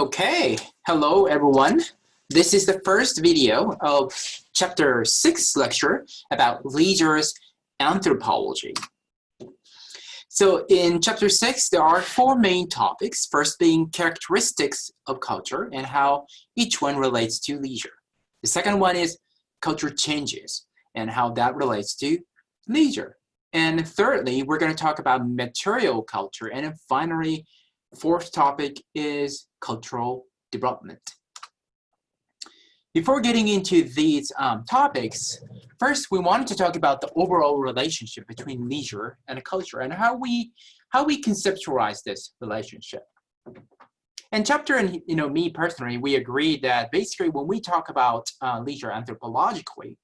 Okay, hello everyone. This is the first video of chapter 6 lecture about leisure's anthropology. So in chapter 6, there are 4 main topics, first being characteristics of culture and how each one relates to leisure. The second one is culture changes and how that relates to leisure. And thirdly, we're going to talk about material culture. And then finally, fourth topic is cultural development. Before getting into these topics, first we wanted to talk about the overall relationship between leisure and culture and how we conceptualize this relationship. And chapter and me personally, we agreed that basically when we talk about leisure anthropologically,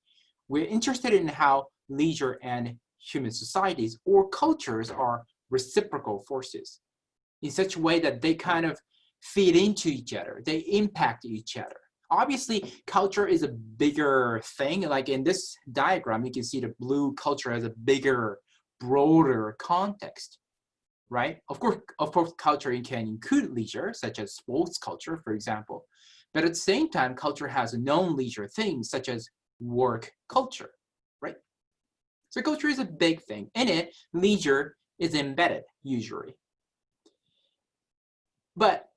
we're interested in how leisure and human societies or cultures are reciprocal forces in such a way that they kind of feed into each other, they impact each other. Obviously, culture is a bigger thing. Like in this diagram, you can see the blue culture has a bigger, broader context, right? Of course, culture can include leisure, such as sports culture, for example. But at the same time, culture has non-leisure things, such as work culture, right? So culture is a big thing. In it, leisure is embedded, usually. But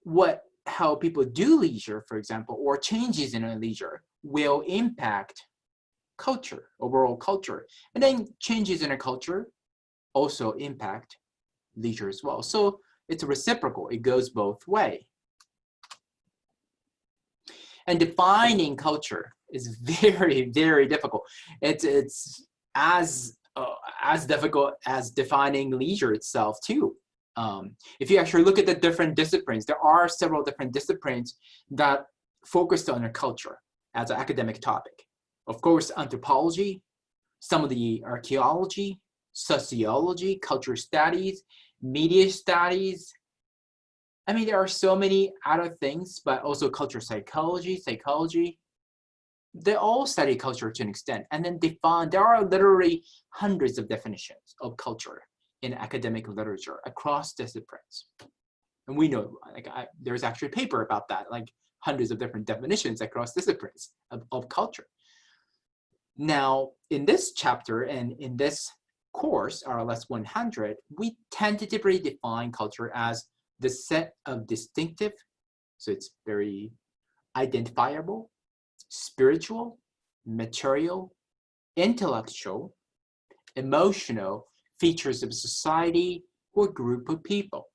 how people do leisure, for example, or changes in a leisure will impact culture, overall culture. And then changes in a culture also impact leisure as well. So it's reciprocal, it goes both ways. And defining culture is very, very difficult. It's as difficult as defining leisure itself too. If you actually look at the different disciplines, there are several different disciplines that focus on a culture as an academic topic. Of course, anthropology, some of the archaeology, sociology, culture studies, media studies. I mean, there are so many other things, but also culture psychology. They all study culture to an extent and then define. There are literally hundreds of definitions of culture in academic literature across disciplines. And we know, there's actually a paper about that, like hundreds of different definitions across disciplines of culture. Now, in this chapter and in this course, RLS 100, we tentatively define culture as the set of distinctive, so it's very identifiable, spiritual, material, intellectual, emotional, features of society or group of people.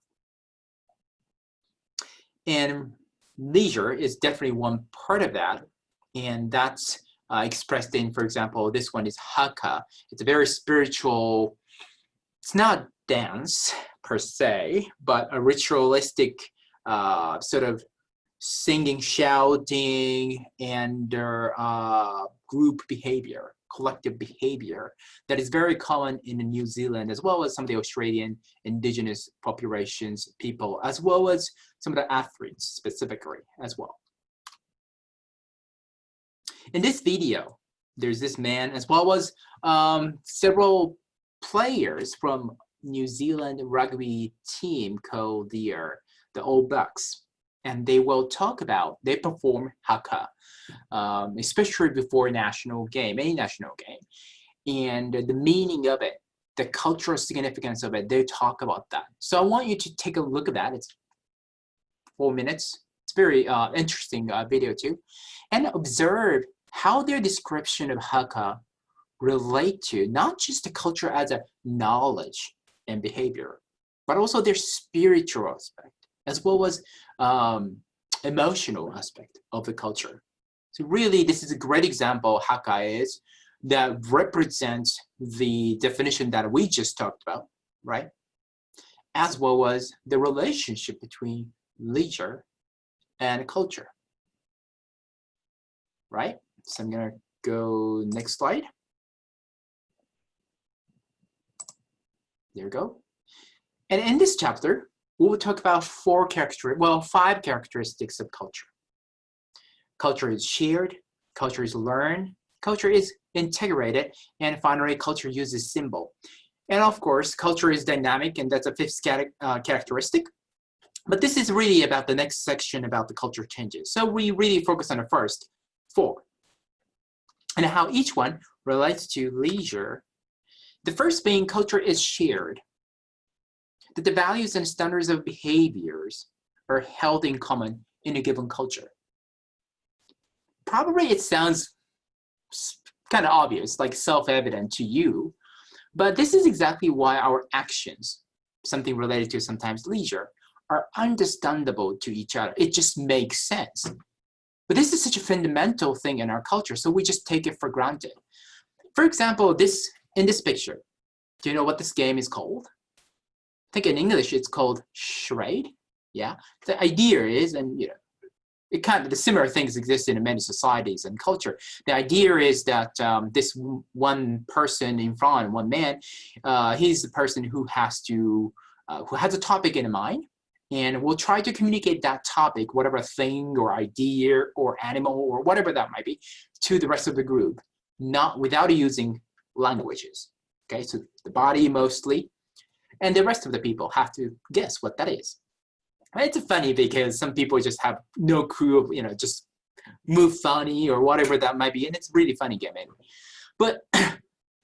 And leisure is definitely one part of that, and that's expressed in, for example, this one is haka. It's a very spiritual, it's not dance per se, but a ritualistic sort of singing, shouting, and group behavior, collective behavior that is very common in New Zealand, as well as some of the Australian indigenous populations, people, as well as some of the athletes specifically as well. In this video, there's this man, as well as several players from New Zealand rugby team called the All Blacks. And they will talk about, they perform haka, especially before a national game, any national game. And the meaning of it, the cultural significance of it, they talk about that. So I want you to take a look at that. It's 4 minutes. It's very interesting video too. And observe how their description of haka relate to not just the culture as a knowledge and behavior, but also their spiritual aspect, as well as emotional aspect of the culture. So really, this is a great example haka is that represents the definition that we just talked about, right? As well as the relationship between leisure and culture, right? So I'm gonna go next slide. There we go. And in this chapter, we will talk about 5 characteristics of culture. Culture is shared, culture is learned, culture is integrated, and finally, culture uses symbol. And of course, culture is dynamic, and that's a 5th characteristic. But this is really about the next section about the culture changes. So we really focus on the first 4 and how each one relates to leisure. The first being culture is shared, that the values and standards of behaviors are held in common in a given culture. Probably it sounds kind of obvious, like self-evident to you, but this is exactly why our actions, something related to sometimes leisure, are understandable to each other. It just makes sense. But this is such a fundamental thing in our culture, so we just take it for granted. For example, in this picture, do you know what this game is called? I think in English it's called charade. Yeah, the idea is, and you know, the similar things exist in many societies and culture. The idea is that this one person in front, one man, he's the person who has a topic in mind, and will try to communicate that topic, whatever thing or idea or animal or whatever that might be, to the rest of the group, not without using languages. Okay, so the body mostly, and the rest of the people have to guess what that is. It's funny because some people just have no clue of, you know, just move funny or whatever that might be, and it's really funny game anyway. But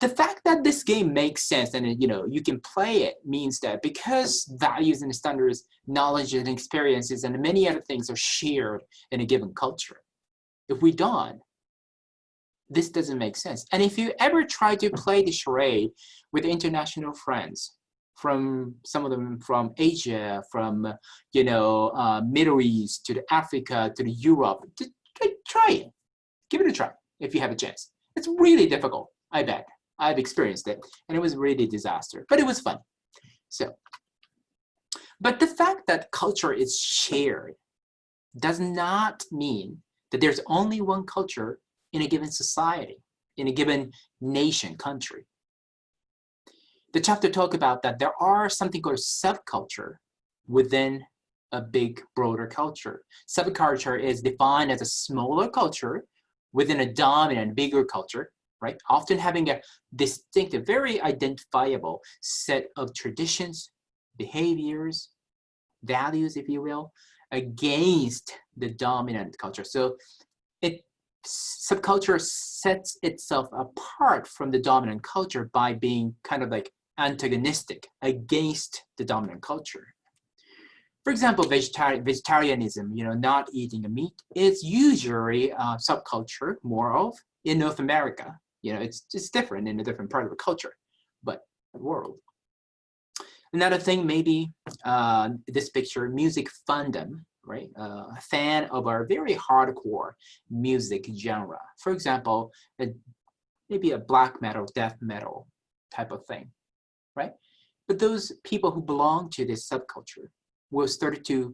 the fact that this game makes sense and, you know, you can play it means that because values and standards, knowledge and experiences and many other things are shared in a given culture. If we don't, this doesn't make sense. And if you ever try to play the charade with international friends, from some of them from Asia, from, you know, Middle East to the Africa to the Europe, try it. Give it a try if you have a chance. It's really difficult, I bet. I've experienced it, and it was really a disaster, but it was fun. So, but the fact that culture is shared does not mean that there's only one culture in a given society, in a given nation, country. The chapter talks about that there are something called subculture within a big, broader culture. Subculture is defined as a smaller culture within a dominant, bigger culture, right? Often having a distinctive, very identifiable set of traditions, behaviors, values, if you will, against the dominant culture. So subculture sets itself apart from the dominant culture by being kind of like antagonistic against the dominant culture. For example, vegetarianism, you know, not eating meat, is usually a subculture, more of, in North America. You know, it's just different in a different part of the culture, but the world. Another thing, maybe this picture, music fandom, right? A fan of our very hardcore music genre. For example, maybe a black metal, death metal type of thing, right? But those people who belong to this subculture will start to,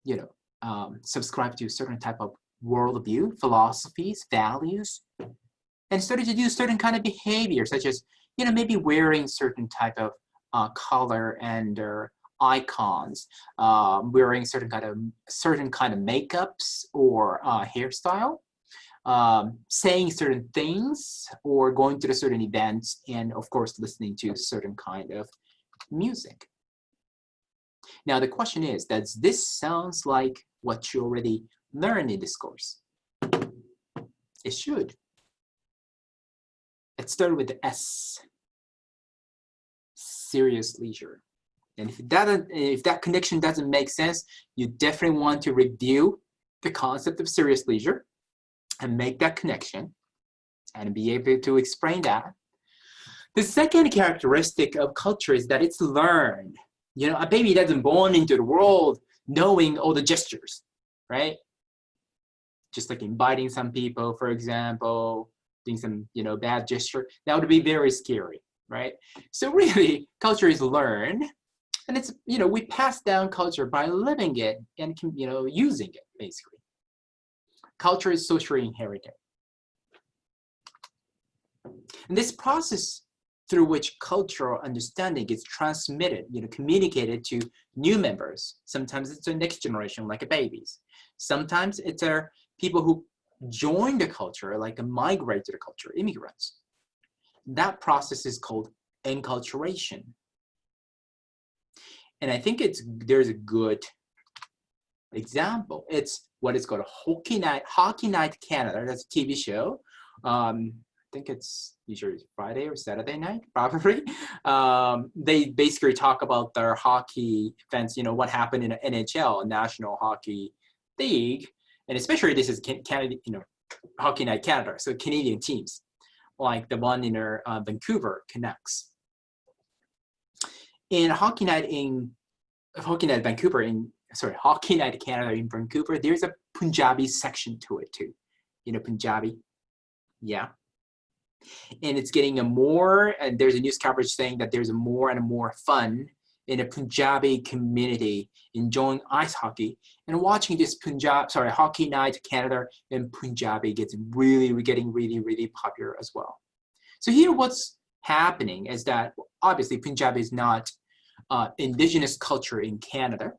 you know, subscribe to a certain type of worldview, philosophies, values, and started to do certain kind of behavior, such as, you know, maybe wearing certain type of color and icons, wearing certain kind of makeups or hairstyle, saying certain things, or going to certain events, and of course listening to certain kind of music. Now the question is, does this sounds like what you already learned in this course? It should. Let's start with the S. Serious leisure. And if that connection doesn't make sense, you definitely want to review the concept of serious leisure and make that connection and be able to explain that. The second characteristic of culture is that it's learned. You know, a baby doesn't born into the world knowing all the gestures, right? Just like inviting some people, for example, doing some, you know, bad gesture, that would be very scary, right? So really, culture is learned, and it's, you know, we pass down culture by living it and, you know, using it, basically. Culture is socially inherited. And this process through which cultural understanding is transmitted, you know, communicated to new members. Sometimes it's the next generation, like babies. Sometimes it's people who join the culture, like migrate to the culture, immigrants. That process is called enculturation. And I think there's a good example. It's what is called Hockey Night Canada. That's a TV show. I think it's usually Friday or Saturday night, probably. They basically talk about their hockey events, what happened in the NHL, National Hockey League, and especially this is Canada, Hockey Night Canada, so Canadian teams, like the one in Vancouver Canucks. In Hockey Night Vancouver Hockey Night Canada in Vancouver, there's a Punjabi section to it too. Punjabi, yeah. And it's getting and there's a news coverage saying that there's more and more fun in a Punjabi community enjoying ice hockey, and watching this Hockey Night Canada in Punjabi getting really popular as well. So here what's happening is that obviously Punjabi is not indigenous culture in Canada,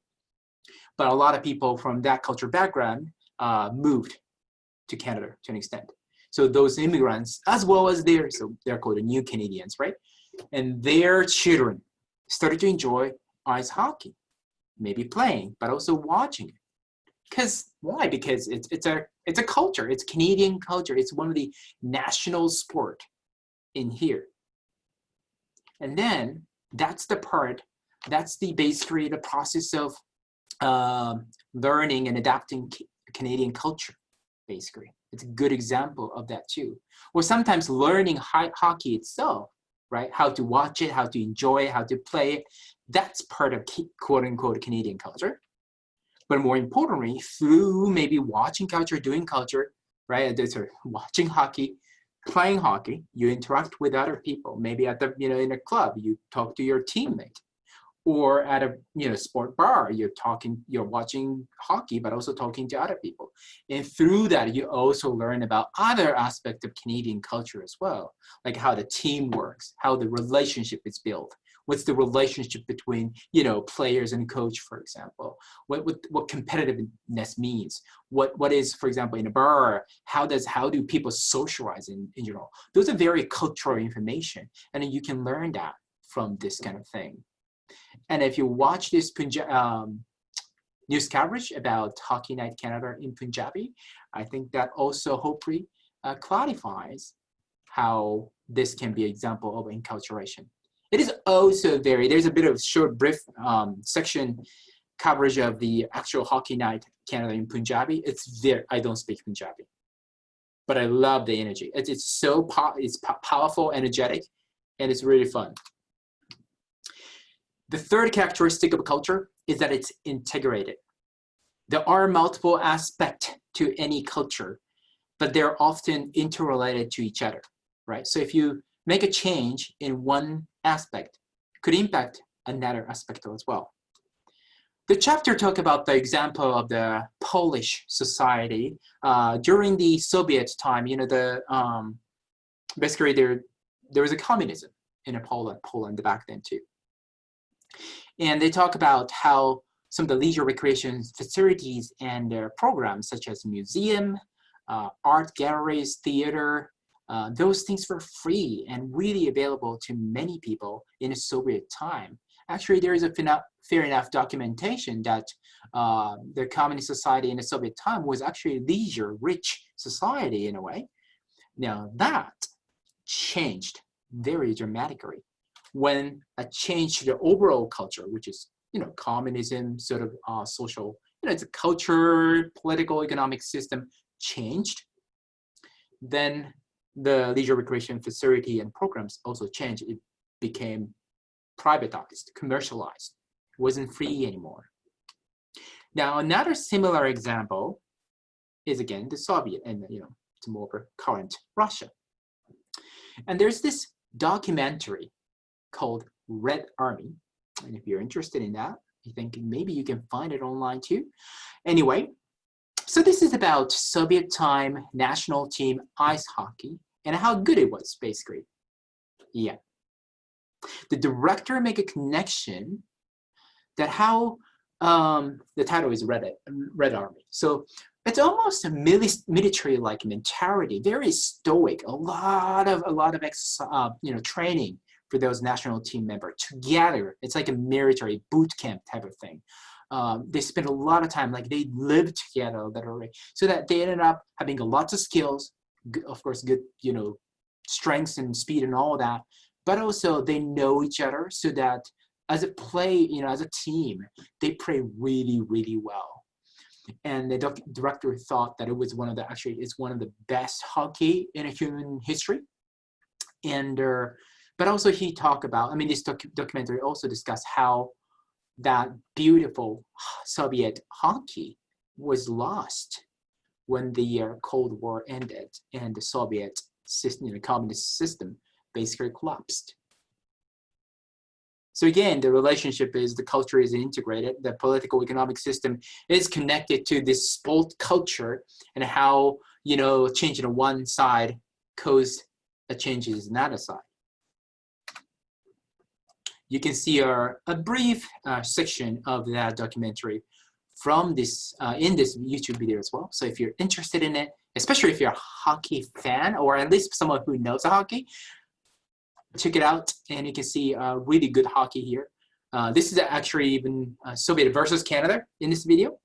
but a lot of people from that culture background moved to Canada to an extent. So those immigrants, as well as so they're called the new Canadians, right? And their children started to enjoy ice hockey, maybe playing, but also watching it. Why? Because it's a culture. It's Canadian culture. It's one of the national sport in here. And then that's basically the process of learning and adapting Canadian culture, basically. It's a good example of that too. Or sometimes learning hockey itself, right? How to watch it, how to enjoy it, how to play it. That's part of quote unquote Canadian culture. But more importantly, through maybe watching culture, doing culture, right? Watching hockey, playing hockey, you interact with other people. Maybe at in a club, you talk to your teammate. Or at a sport bar, you're watching hockey, but also talking to other people. And through that, you also learn about other aspects of Canadian culture as well, like how the team works, how the relationship is built. What's the relationship between players and coach, for example? What competitiveness means? What is, for example, in a bar? How do people socialize in general? Those are very cultural information, and you can learn that from this kind of thing. And if you watch this news coverage about Hockey Night Canada in Punjabi, I think that also hopefully clarifies how this can be an example of enculturation. It is also there's a bit of short brief section coverage of the actual Hockey Night Canada in Punjabi. I don't speak Punjabi, but I love the energy. It's powerful, energetic, and it's really fun. The third characteristic of a culture is that it's integrated. There are multiple aspects to any culture, but they're often interrelated to each other, right? So if you make a change in one aspect, it could impact another aspect as well. The chapter talks about the example of the Polish society during the Soviet time. Basically there was a communism in Poland back then too. And they talk about how some of the leisure recreation facilities and their programs, such as museum, art galleries, theater, those things were free and really available to many people in the Soviet time. Actually, there is a fair enough documentation that the communist society in the Soviet time was actually a leisure-rich society in a way. Now that changed very dramatically when a change to the overall culture, which is communism, sort of social, it's a culture, political, economic system changed. Then the leisure recreation facility and programs also changed. It became privatized, commercialized. It wasn't free anymore. Now another similar example is again the Soviet, and it's more current Russia. And there's this documentary called Red Army, and if you're interested in that, I think maybe you can find it online too. Anyway, so this is about Soviet time national team ice hockey and how good it was, basically. Yeah. The director make a connection that how the title is Red Army. So it's almost a military-like mentality, very stoic, a lot of training, for those national team members together. It's like a military boot camp type of thing. They spend a lot of time, like they live together literally, so that they ended up having lots of skills, of course, good, you know, strengths and speed and all that, but also they know each other so that as a play, you know, as a team, they play really, really well. And the director thought that it was one of the, actually, it's one of the best hockey in human history. And, but also he talked about, I mean, this documentary also discussed how that beautiful Soviet hockey was lost when the Cold War ended and the Soviet system, you know, communist system basically collapsed. So again, the relationship is the culture is integrated, the political economic system is connected to this sport culture, and how, you know, change on one side cause a changes in another side. You can see a brief section of that documentary from this in this YouTube video as well. So if you're interested in it, especially if you're a hockey fan, or at least someone who knows hockey, check it out, and you can see really good hockey here. This is actually even Soviet versus Canada in this video.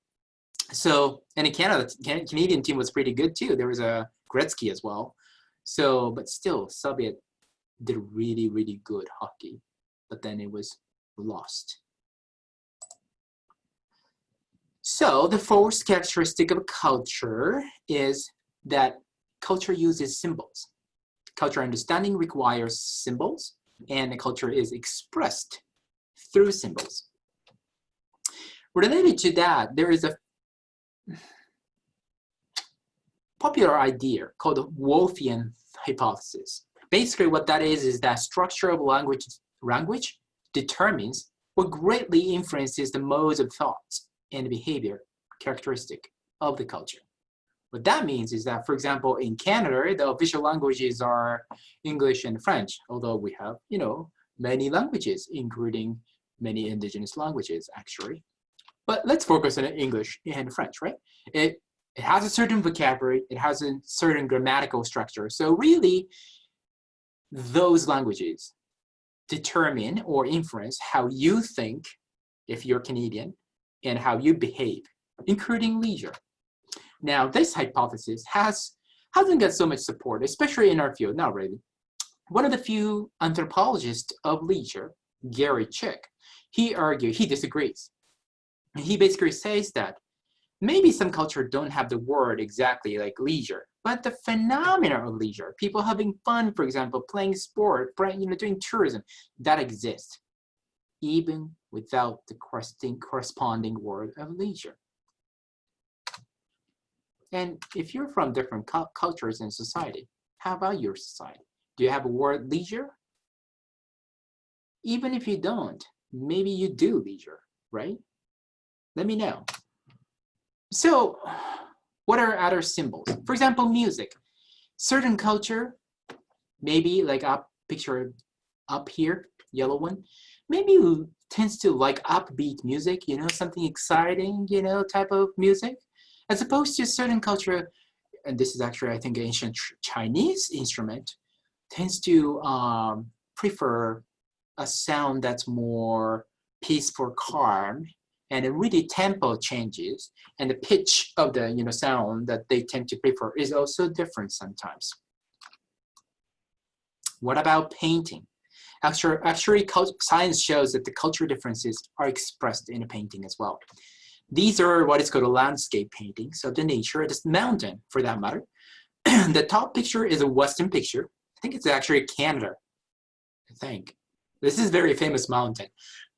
So, and in Canada, the Canadian team was pretty good too. There was a Gretzky as well. So, but still, Soviet did really, really good hockey, but then it was lost. So the fourth characteristic of culture is that culture uses symbols. Culture understanding requires symbols, and the culture is expressed through symbols. Related to that, there is a popular idea called the Wolffian hypothesis. Basically what that is that structure of language determines what greatly influences the modes of thoughts and behavior characteristic of the culture. What that means is that, for example, in Canada, the official languages are English and French, although we have, you know, many languages, including many indigenous languages, actually. But let's focus on English and French, right? It has a certain vocabulary, it has a certain grammatical structure. So really, those languages determine or influence how you think, if you're Canadian, and how you behave, including leisure. Now, this hypothesis hasn't got so much support, especially in our field, not really. One of the few anthropologists of leisure, Gary Chick, he disagrees. He basically says that maybe some cultures don't have the word exactly like leisure, but the phenomena of leisure, people having fun, for example, playing sport, you know, doing tourism, that exists, even without the corresponding word of leisure. And if you're from different cultures and society, how about your society? Do you have a word leisure? Even if you don't, maybe you do leisure, right? Let me know. So what are other symbols? For example, music. Certain culture, maybe like picture up here, yellow one, maybe tends to like upbeat music, you know, something exciting, you know, type of music. As opposed to certain culture, and this is actually, I think, ancient Chinese instrument, tends to prefer a sound that's more peaceful, calm, and it really tempo changes, and the pitch of the, you know, sound that they tend to prefer is also different sometimes. What about painting? Actually, science shows that the cultural differences are expressed in a painting as well. These are what is called a landscape paintings of the nature, this mountain for that matter. The top picture is a Western picture. I think it's actually Canada, I think. This is a very famous mountain.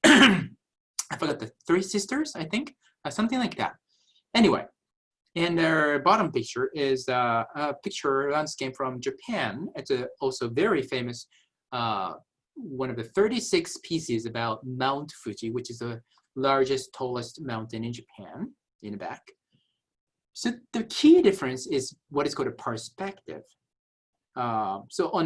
I forgot, the Three Sisters, I think, something like that. Anyway, and our bottom picture is a picture landscape from Japan. It's also very famous, one of the 36 pieces about Mount Fuji, which is the largest, tallest mountain in Japan, in the back. So the key difference is what is called a perspective. So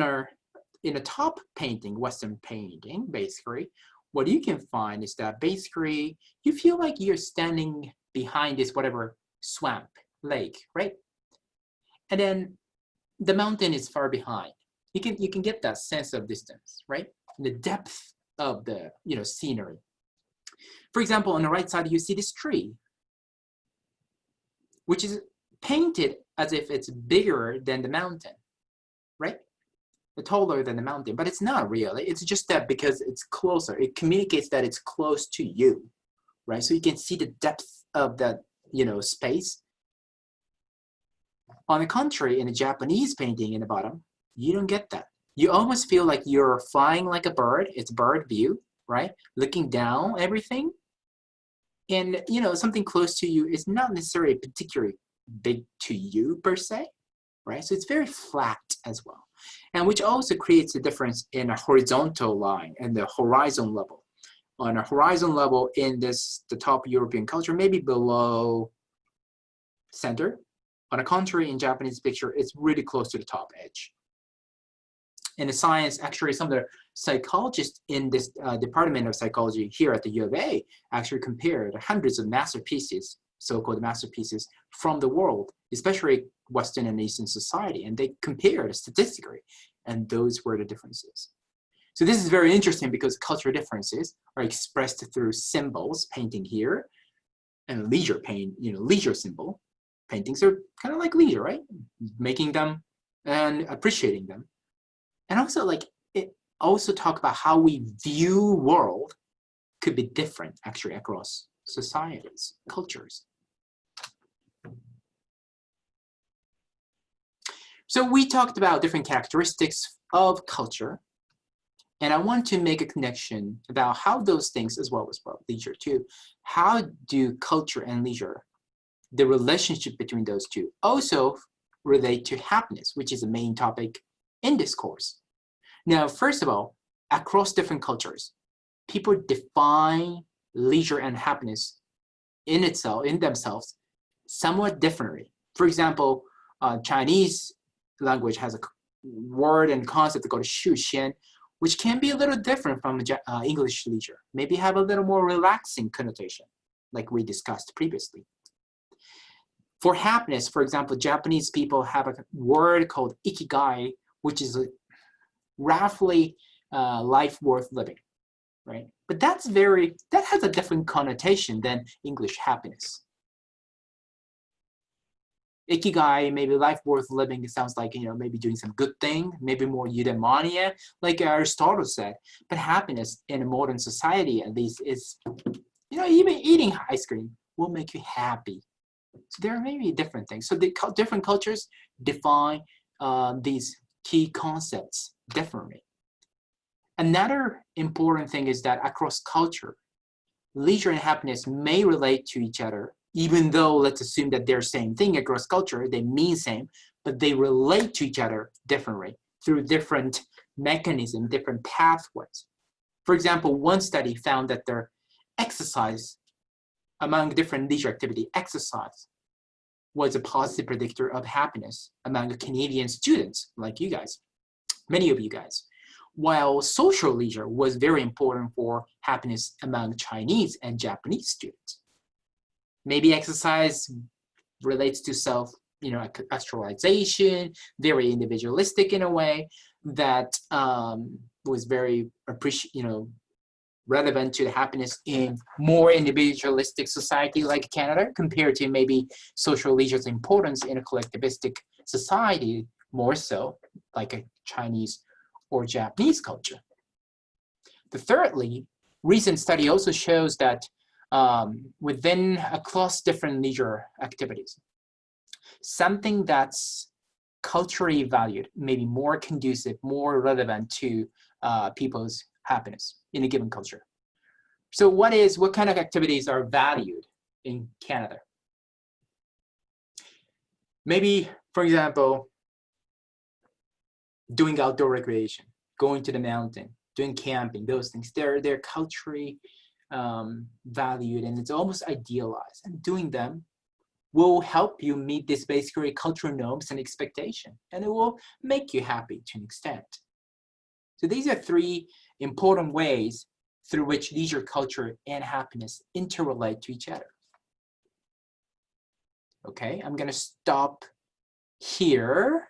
in a top painting, Western painting, basically, what you can find is that basically you feel like you're standing behind this whatever swamp, lake, right? And then the mountain is far behind. You can get that sense of distance, right? the depth of the scenery. For example, on the right side, you see this tree, which is painted as if it's bigger than the mountain, right? Taller than the mountain, but it's not really. It's just that because it's closer, it communicates that it's close to you, right? So you can see the depth of that, space. On the contrary, in a Japanese painting in the bottom, you don't get that. You almost feel like you're flying like a bird. It's bird view, right? Looking down everything. And, something close to you is not necessarily particularly big to you per se, right? So it's very flat as well. And which also creates a difference in a horizontal line and the horizon level. On a horizon level in the top European culture, maybe below center. On the contrary, in Japanese picture, it's really close to the top edge. In the science, actually, some of the psychologists in this department of psychology here at the U of A actually compared hundreds of masterpieces, so-called masterpieces, from the world, especially Western and Eastern society, and they compared statistically, and those were the differences. So this is very interesting because cultural differences are expressed through symbols, painting here, and leisure paint, leisure symbol. Paintings are kind of like leisure, right? Making them and appreciating them. And also, it also talk about how we view world could be different, actually, across societies, cultures. So we talked about different characteristics of culture, and I want to make a connection about how those things, as well as leisure too, how do culture and leisure, the relationship between those two, also relate to happiness, which is the main topic in this course. Now, first of all, across different cultures, people define leisure and happiness in themselves, somewhat differently. For example, Chinese language has a word and concept called 休闲, which can be a little different from English leisure, maybe have a little more relaxing connotation, like we discussed previously. For happiness, for example, Japanese people have a word called ikigai, which is roughly life worth living, right? But that has a different connotation than English happiness. Ikigai, maybe life worth living, it sounds like, maybe doing some good thing, maybe more eudaimonia, like Aristotle said. But happiness in a modern society, at least, is, even eating ice cream will make you happy. So there are maybe different things. So the different cultures define these key concepts differently. Another important thing is that across culture, leisure and happiness may relate to each other, even though let's assume that they're same thing across culture, they mean same, but they relate to each other differently through different mechanisms, different pathways. For example, one study found that their exercise among different leisure activity, exercise was a positive predictor of happiness among the Canadian students like you guys, many of you guys, while social leisure was very important for happiness among Chinese and Japanese students. Maybe exercise relates to self, actualization, very individualistic in a way that was very relevant to the happiness in more individualistic society like Canada, compared to maybe social leisure's importance in a collectivistic society, more so like a Chinese or Japanese culture. Thirdly, recent study also shows that across different leisure activities, something that's culturally valued, maybe more conducive, more relevant to people's happiness in a given culture. So what kind of activities are valued in Canada? Maybe, for example, doing outdoor recreation, going to the mountain, doing camping, those things. They're culturally valued, and it's almost idealized. And doing them will help you meet these basically cultural norms and expectation, and it will make you happy to an extent. So these are three important ways through which leisure, culture, and happiness interrelate to each other. Okay, I'm gonna stop here.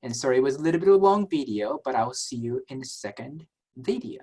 And sorry, it was a little bit of a long video, but I will see you in a second. video.